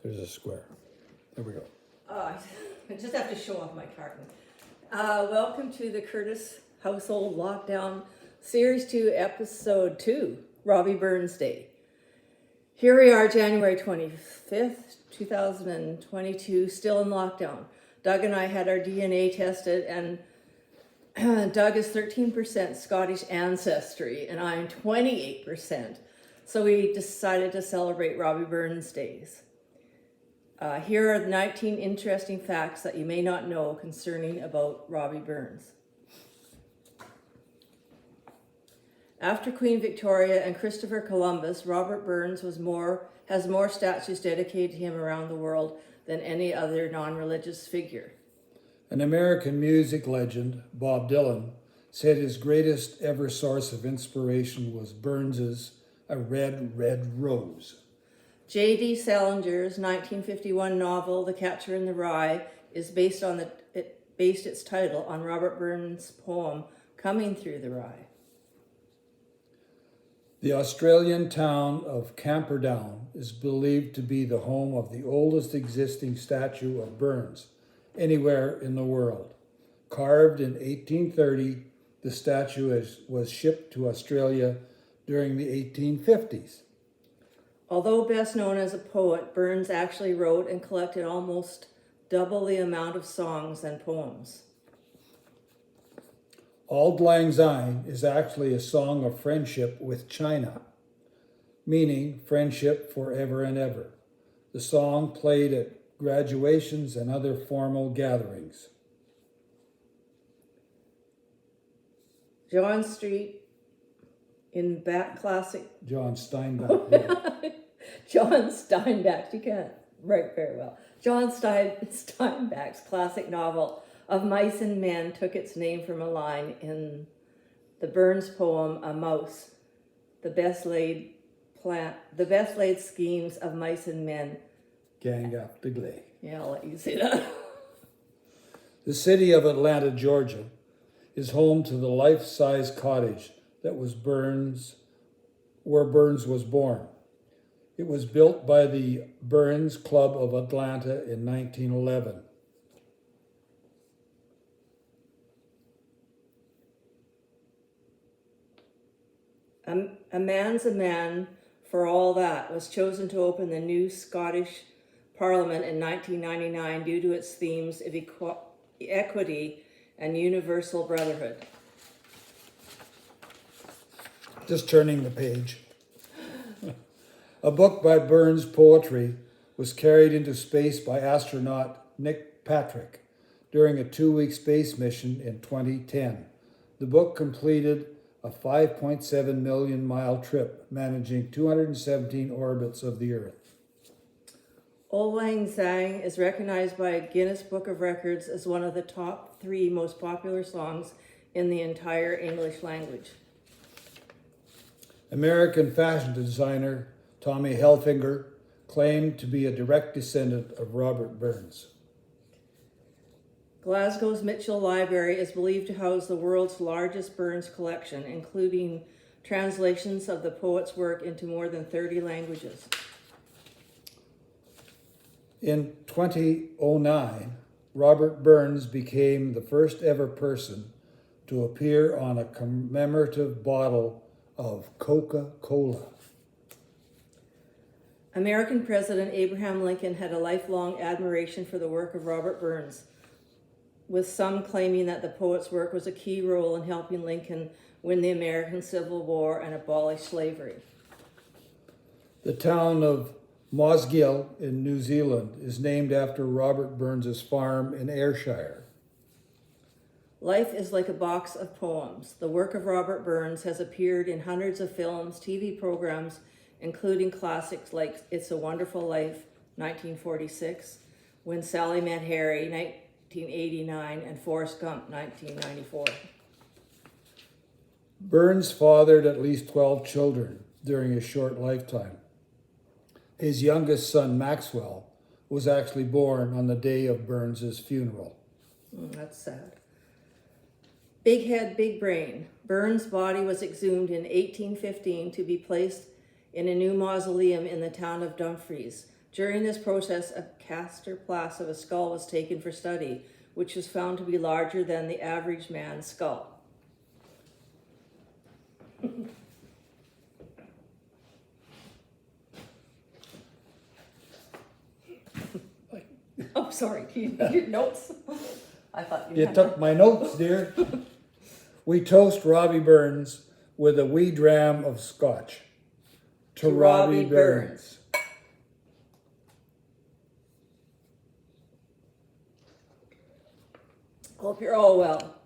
There's a square. There we go. I just have to show off my carton. Welcome to the Courtice Household Lockdown Series 2, Episode 2, Robbie Burns Day. Here we are, January 25th, 2022, still in lockdown. Doug and I had our DNA tested, and Doug is 13% Scottish ancestry, and I'm 28%. So we decided to celebrate Robbie Burns Days. Here are the 19 interesting facts that you may not know concerning about Robbie Burns. After Queen Victoria and Christopher Columbus, Robert Burns has more statues dedicated to him around the world than any other non-religious figure. An American music legend, Bob Dylan, said his greatest ever source of inspiration was Burns's A Red, Red Rose. J.D. Salinger's 1951 novel, The Catcher in the Rye, is based its title on Robert Burns' poem, Coming Through the Rye. The Australian town of Camperdown is believed to be the home of the oldest existing statue of Burns anywhere in the world. Carved in 1830, the statue was shipped to Australia during the 1850s. Although best known as a poet, Burns actually wrote and collected almost double the amount of songs and poems. Auld Lang Syne is actually a song of friendship with China, meaning friendship forever and ever. The song played at graduations and other formal gatherings. John Street in classic... John Steinbeck. John Steinbeck, you can't write very well. John Steinbeck's classic novel of Mice and Men took its name from a line in the Burns poem, A Mouse, the best laid schemes of mice and men. Gang up the glade. Yeah, I'll let you say that. The city of Atlanta, Georgia, is home to the life-size cottage that was where Burns was born. It was built by the Burns Club of Atlanta in 1911. A Man's a Man for All That was chosen to open the new Scottish Parliament in 1999 due to its themes of equity and universal brotherhood. Just turning the page. A book by Burns' poetry was carried into space by astronaut Nick Patrick during a 2-week space mission in 2010. The book completed a 5.7 million mile trip, managing 217 orbits of the Earth. Auld Lang Syne is recognized by Guinness Book of Records as one of the top 3 most popular songs in the entire English language. American fashion designer Tommy Hilfiger claimed to be a direct descendant of Robert Burns. Glasgow's Mitchell Library is believed to house the world's largest Burns collection, including translations of the poet's work into more than 30 languages. In 2009, Robert Burns became the first ever person to appear on a commemorative bottle of Coca-Cola. American President Abraham Lincoln had a lifelong admiration for the work of Robert Burns, with some claiming that the poet's work was a key role in helping Lincoln win the American Civil War and abolish slavery. The town of Mosgiel in New Zealand is named after Robert Burns' farm in Ayrshire. Life is like a box of poems. The work of Robert Burns has appeared in hundreds of films, TV programs, including classics like It's a Wonderful Life, 1946, When Sally Met Harry, 1989, and Forrest Gump, 1994. Burns fathered at least 12 children during his short lifetime. His youngest son, Maxwell, was actually born on the day of Burns' funeral. That's sad. Big head, big brain. Burns' body was exhumed in 1815 to be placed in a new mausoleum in the town of Dumfries. During this process, a castor plast of a skull was taken for study, which was found to be larger than the average man's skull. Oh, sorry. Do you need your notes? I thought you You had took my notes, dear. We toast Robbie Burns with a wee dram of scotch. To Robbie Burns. Hope you're all well.